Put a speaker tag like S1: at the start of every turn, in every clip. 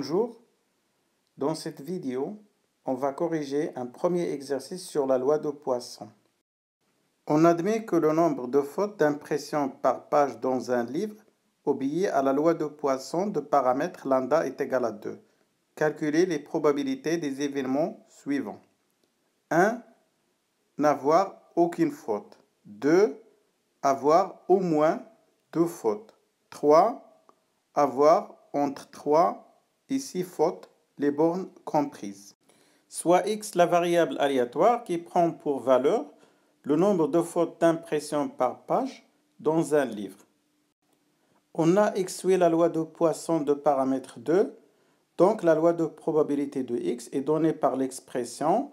S1: Bonjour, dans cette vidéo, on va corriger un premier exercice sur la loi de Poisson. On admet que le nombre de fautes d'impression par page dans un livre obéit à la loi de Poisson de paramètre lambda est égal à 2. Calculez les probabilités des événements suivants. 1. N'avoir aucune faute. 2. Avoir au moins 2 fautes. 3. Avoir entre 3 et 6 fautes, les bornes comprises. Soit x la variable aléatoire qui prend pour valeur le nombre de fautes d'impression par page dans un livre. On a extrué la loi de Poisson de paramètre 2, donc la loi de probabilité de x est donnée par l'expression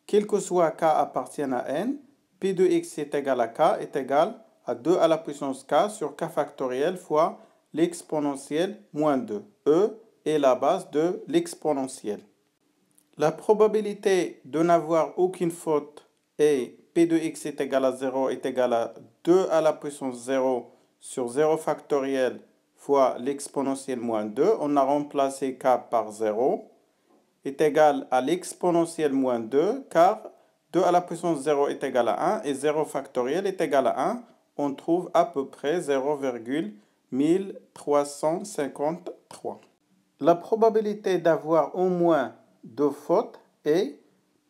S1: quel que soit k appartienne à n, p de x est égal à k est égal à 2 à la puissance k sur k factoriel fois l'exponentielle moins 2. E est la base de l'exponentielle. La probabilité de n'avoir aucune faute est p de x est égal à 0 est égal à 2 à la puissance 0 sur 0 factoriel fois l'exponentielle moins 2. On a remplacé k par 0 est égal à l'exponentielle moins 2 car 2 à la puissance 0 est égal à 1 et 0 factoriel est égal à 1. On trouve à peu près 0,1353. La probabilité d'avoir au moins 2 fautes est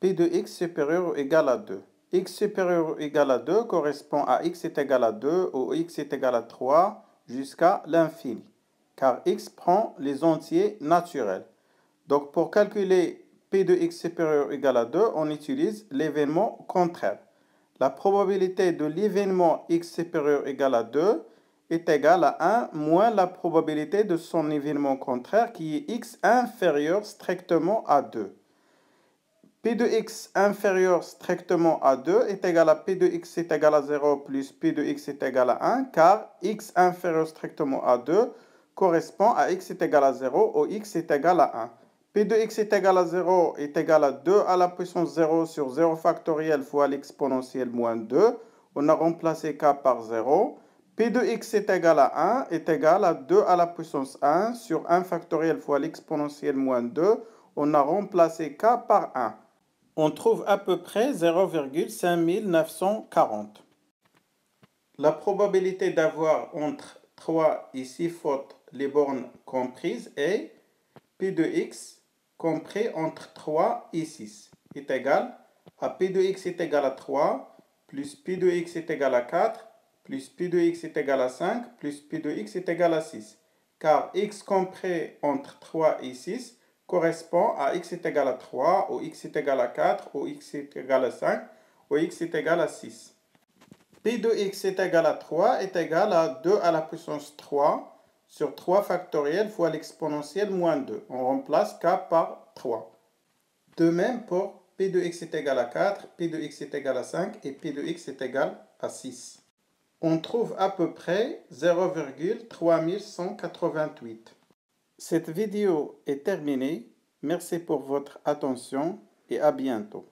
S1: p de x supérieur ou égal à 2. X supérieur ou égal à 2 correspond à x est égal à 2 ou x est égal à 3 jusqu'à l'infini, car x prend les entiers naturels. Donc pour calculer p de x supérieur ou égal à 2, on utilise l'événement contraire. La probabilité de l'événement x supérieur ou égal à 2 est égale à 1 moins la probabilité de son événement contraire qui est x inférieur strictement à 2. P de x inférieur strictement à 2 est égal à P de x est égal à 0 plus P de x est égal à 1 car x inférieur strictement à 2 correspond à x est égal à 0 ou x est égal à 1. P de x est égal à 0 est égal à 2 à la puissance 0 sur 0 factoriel fois l'exponentielle moins 2. On a remplacé k par 0. P de x est égal à 1 est égal à 2 à la puissance 1 sur 1 factoriel fois l'exponentielle moins 2. On a remplacé k par 1. On trouve à peu près 0,5940. La probabilité d'avoir entre 3 et 6 fautes, les bornes comprises, est P de x compris entre 3 et 6 est égal à P de x est égal à 3 plus P de x est égal à 4 plus P de x est égal à 5 plus P de x est égal à 6. Car x compris entre 3 et 6 correspond à x est égal à 3, ou x est égal à 4, ou x est égal à 5, ou x est égal à 6. P de x est égal à 3 est égal à 2 à la puissance 3 sur 3 factoriel fois l'exponentielle moins 2. On remplace k par 3. De même pour P de x est égal à 4, P de x est égal à 5 et P de x est égal à 6. On trouve à peu près 0,3188. Cette vidéo est terminée. Merci pour votre attention et à bientôt.